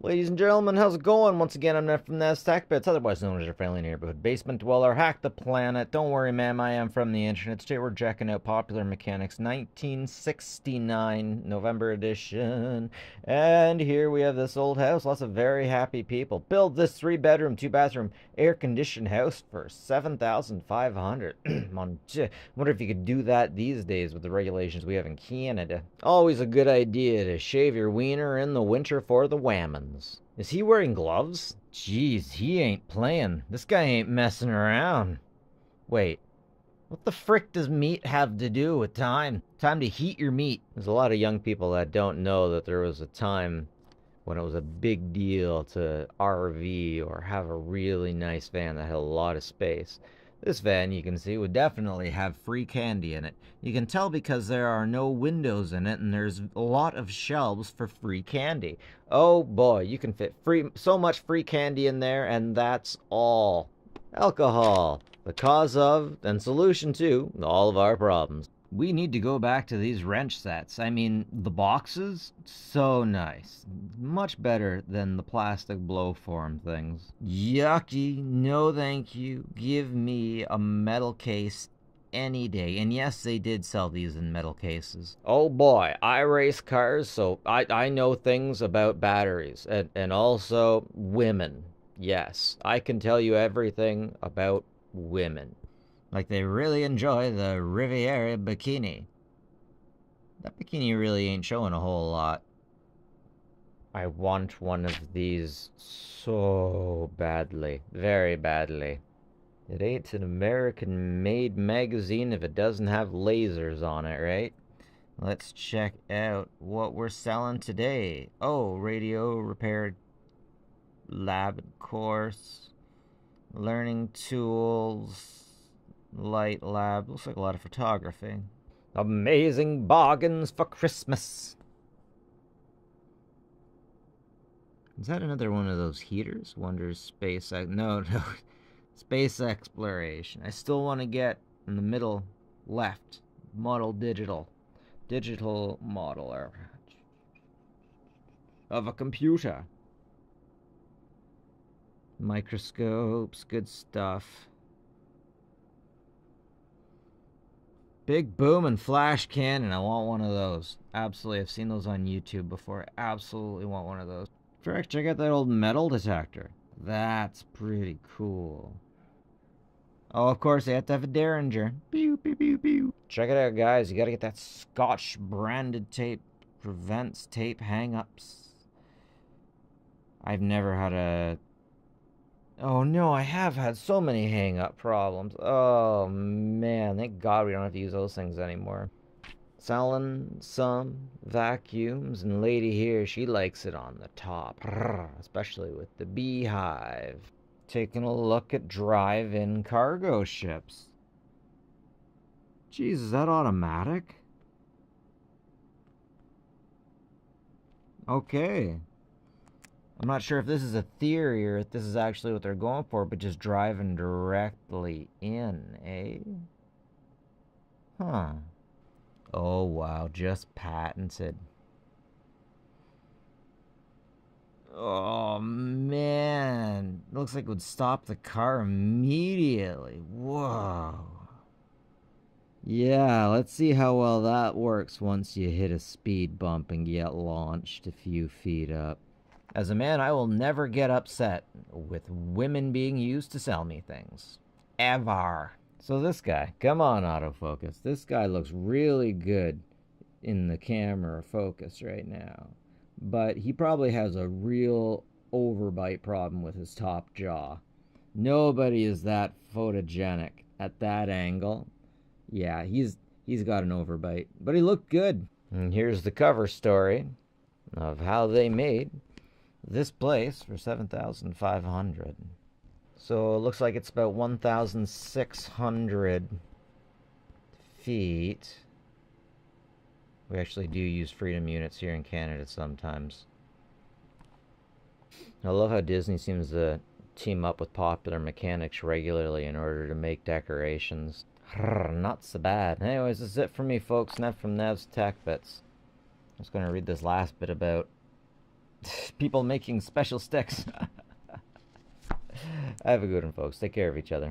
Ladies and gentlemen, how's it going? Once again, I'm Nev from Nev's Tech Bits, otherwise known as your friendly neighborhood basement dweller. Hack the planet. Don't worry, ma'am, I am from the internet. Today we're checking out Popular Mechanics 1969 November edition. And here we have this old house. Lots of very happy people. Build this 3-bedroom, 2-bathroom, air-conditioned house for $7,500. Wonder if you could do that these days with the regulations we have in Canada. Always a good idea to shave your wiener in the winter for the whammon. Is he wearing gloves? Jeez, he ain't playing. This guy ain't messing around. Wait, what the frick does meat have to do with time? Time to heat your meat. There's a lot of young people that don't know that there was a time when it was a big deal to RV or have a really nice van that had a lot of space. This van, you can see, would definitely have free candy in it. You can tell because there are no windows in it and there's a lot of shelves for free candy. Oh boy, you can fit so much free candy in there, and that's all. Alcohol, the cause of and solution to all of our problems. We need to go back to these wrench sets. I mean, the boxes, so nice. Much better than the plastic blowform things. Yucky, no thank you. Give me a metal case any day. And yes, they did sell these in metal cases. Oh boy, I race cars, so I know things about batteries. And also women. Yes, I can tell you everything about women. Like they really enjoy the Riviera bikini. That bikini really ain't showing a whole lot. I want one of these so badly. Very badly. It ain't an American-made magazine if it doesn't have lasers on it, right? Let's check out what we're selling today. Oh, radio repair lab course. Learning tools. Light lab. Looks like a lot of photography. Amazing bargains for Christmas. Is that another one of those heaters? Wonders space... No. Space exploration. I still want to get in the middle left. Model digital. Digital model of a computer. Microscopes. Good stuff. Big boom and flash cannon. I want one of those. Absolutely. I've seen those on YouTube before. I absolutely want one of those. Frick, check out that old metal detector. That's pretty cool. Oh, of course, they have to have a Derringer. Pew, pew, pew, pew. Check it out, guys. You gotta get that Scotch branded tape. Prevents tape hang-ups. I've never had a... Oh no, I have had so many hang-up problems. Oh man, thank God we don't have to use those things anymore. Selling some vacuums, and lady here, she likes it on the top. Especially with the beehive. Taking a look at drive-in cargo ships. Jeez, is that automatic? Okay. I'm not sure if this is a theory or if this is actually what they're going for, but just driving directly in, eh? Huh. Oh, wow. Just patented. Oh, man. Looks like it would stop the car immediately. Whoa. Yeah, let's see how well that works once you hit a speed bump and get launched a few feet up. As a man, I will never get upset with women being used to sell me things. Ever. So this guy, come on autofocus. This guy looks really good in the camera focus right now. But he probably has a real overbite problem with his top jaw. Nobody is that photogenic at that angle. Yeah, he's got an overbite. But he looked good. And here's the cover story of how they made this place for $7,500. So it looks like it's about 1,600 feet. We actually do use Freedom units here in Canada sometimes. I love how Disney seems to team up with Popular Mechanics regularly in order to make decorations. Not so bad. Anyways, this is it for me, folks. Nev from Nev's Tech Bits. I'm just going to read this last bit about People making special sticks. Have a good one, folks. Take care of each other.